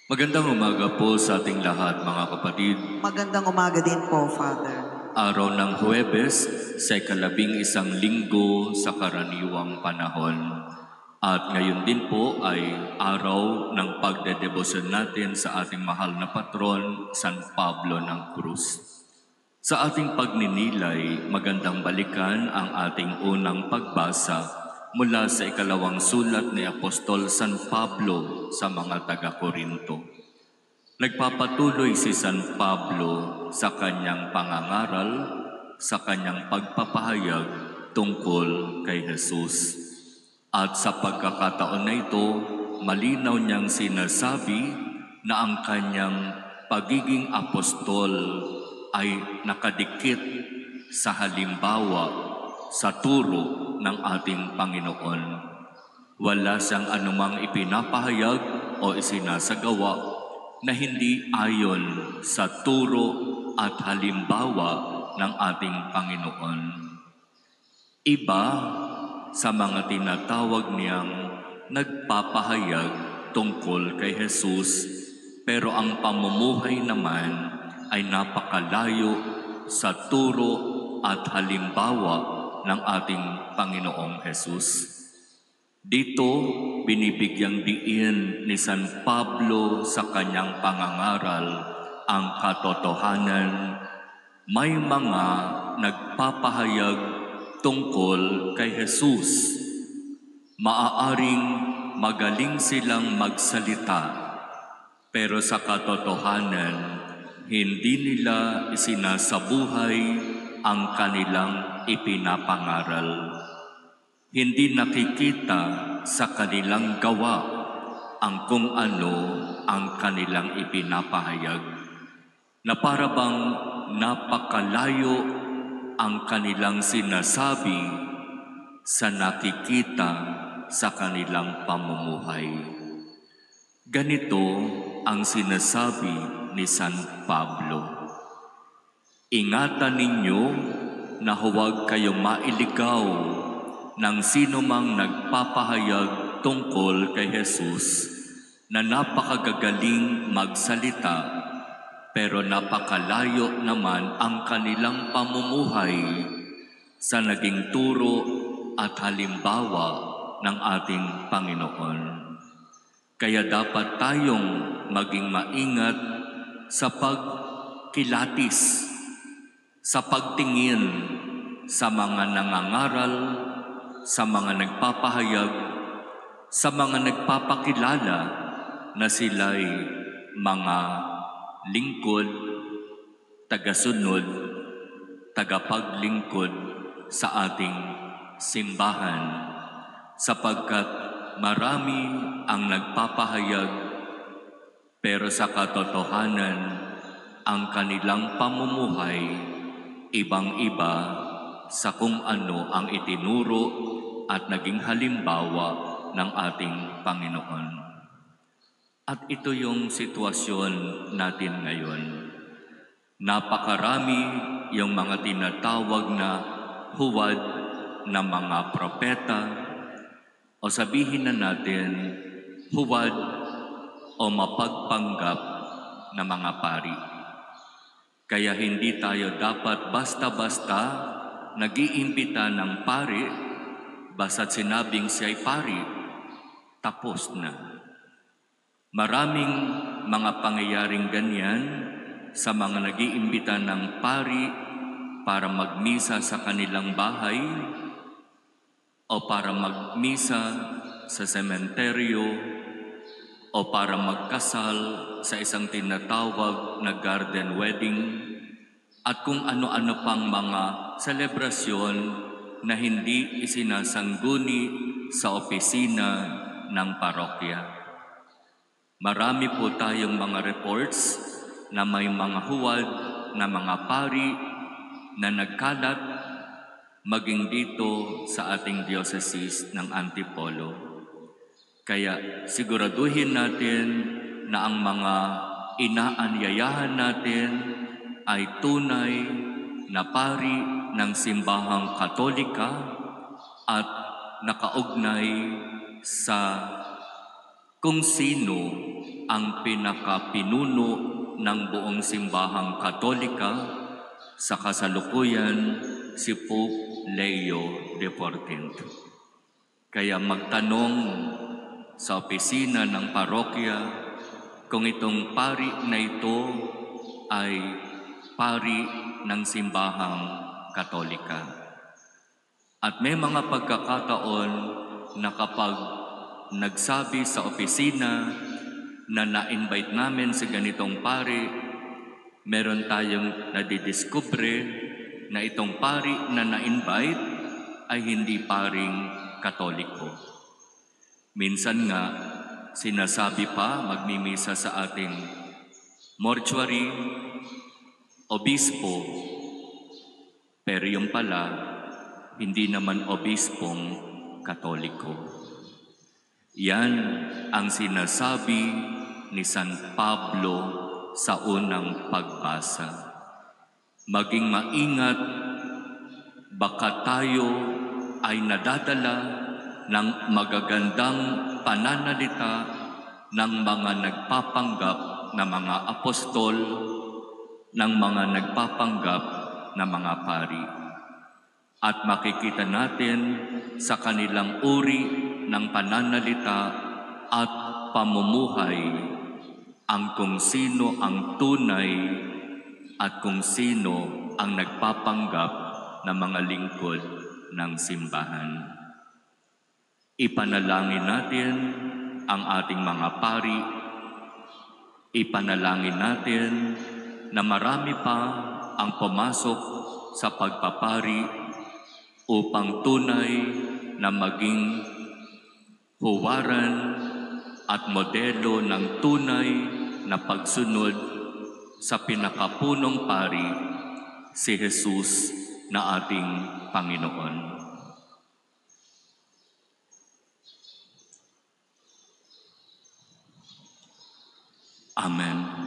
Magandang umaga po sa ating lahat, mga kapatid. Magandang umaga din po, Father. Araw ng Huwebes sa ika-11 linggo sa karaniwang panahon. At ngayon din po ay araw ng pagdedebosyon natin sa ating mahal na patron, San Pablo ng Cruz. Sa ating pagninilay, magandang balikan ang ating unang pagbasa mula sa ikalawang sulat ni Apostol San Pablo sa mga taga-Korinto. Nagpapatuloy si San Pablo sa kanyang pangangaral, sa kanyang pagpapahayag tungkol kay Jesus. At sa pagkakataon na ito, malinaw niyang sinasabi na ang kanyang pagiging apostol ay nakadikit sa halimbawa, sa turo ng ating Panginoon. Wala siyang anumang ipinapahayag o isinasagawa na hindi ayon sa turo at halimbawa ng ating Panginoon. Iba sa mga tinatawag niyang nagpapahayag tungkol kay Jesus, pero ang pamumuhay naman ay napakalayo sa turo at halimbawa ng ating Panginoong Jesus. Dito, binibigyang diin ni San Pablo sa kanyang pangangaral ang katotohanan. May mga nagpapahayag tungkol kay Jesus. Maaaring magaling silang magsalita, pero sa katotohanan, hindi nila isinasabuhay ang kanilang ipinapangaral. Hindi nakikita sa kanilang gawa ang kung ano ang kanilang ipinapahayag, na para bang napakalayo ang kanilang sinasabi sa nakikita sa kanilang pamumuhay. Ganito ang sinasabi ni San Pablo: ingatan ninyo na huwag kayong mailigaw ng sino mang nagpapahayag tungkol kay Jesus na napakagagaling magsalita, pero napakalayo naman ang kanilang pamumuhay sa naging turo at halimbawa ng ating Panginoon. Kaya dapat tayong maging maingat sa pagkilatis, sa pagtingin sa mga nangangaral, sa mga nagpapahayag, sa mga nagpapakilala na sila'y mga lingkod, tagasunod, tagapaglingkod sa ating simbahan, sapagkat marami ang nagpapahayag, pero sa katotohanan, ang kanilang pamumuhay ibang-iba sa kung ano ang itinuro at naging halimbawa ng ating Panginoon. At ito yung sitwasyon natin ngayon. Napakarami yung mga tinatawag na huwad na mga propeta, o sabihin na natin huwad o mapagpanggap na mga pari. Kaya hindi tayo dapat basta-basta nag-iimbita ng pari, basta't sinabing siya'y pari, tapos na. Maraming mga pangyayaring ganyan sa mga nag-iimbita ng pari para magmisa sa kanilang bahay o para magmisa sa sementeryo o para magkasal sa isang tinatawag na garden wedding at kung ano-ano pang mga selebrasyon na hindi isinasangguni sa opisina ng parokya. Marami po tayong mga reports na may mga huwad na mga pari na nagkalat maging dito sa ating diocese ng Antipolo. Kaya siguraduhin natin na ang mga inaanyayahan natin ay tunay na pari ng simbahang Katolika at nakaugnay sa kung sino ang pinakapinuno ng buong simbahang Katolika, sa kasalukuyan si Pope Leo XIV. Kaya magtanong sa opisina ng parokya kung itong pari na ito ay pari ng simbahang Katolika. At may mga pagkakataon na kapag nagsabi sa opisina na na-invite namin sa ganitong pari, meron tayong nadidiskubre na itong pari na na-invite ay hindi paring Katoliko. Minsan nga, sinasabi pa magmimisa sa ating mortuary, obispo, pero yung pala, hindi naman obispong Katoliko. Yan ang sinasabi ni San Pablo sa unang pagbasa. Maging maingat, baka tayo ay nadadala ng magagandang pananalita ng mga nagpapanggap na mga apostol, ng mga nagpapanggap na mga pari. At makikita natin sa kanilang uri ng pananalita at pamumuhay ang kung sino ang tunay at kung sino ang nagpapanggap na mga lingkod ng simbahan. Ipanalangin natin ang ating mga pari. Ipanalangin natin na marami pa ang pumasok sa pagpapari upang tunay na maging huwaran at modelo ng tunay na pagsunod sa pinakapunong pari, si Jesus na ating Panginoon. Amen.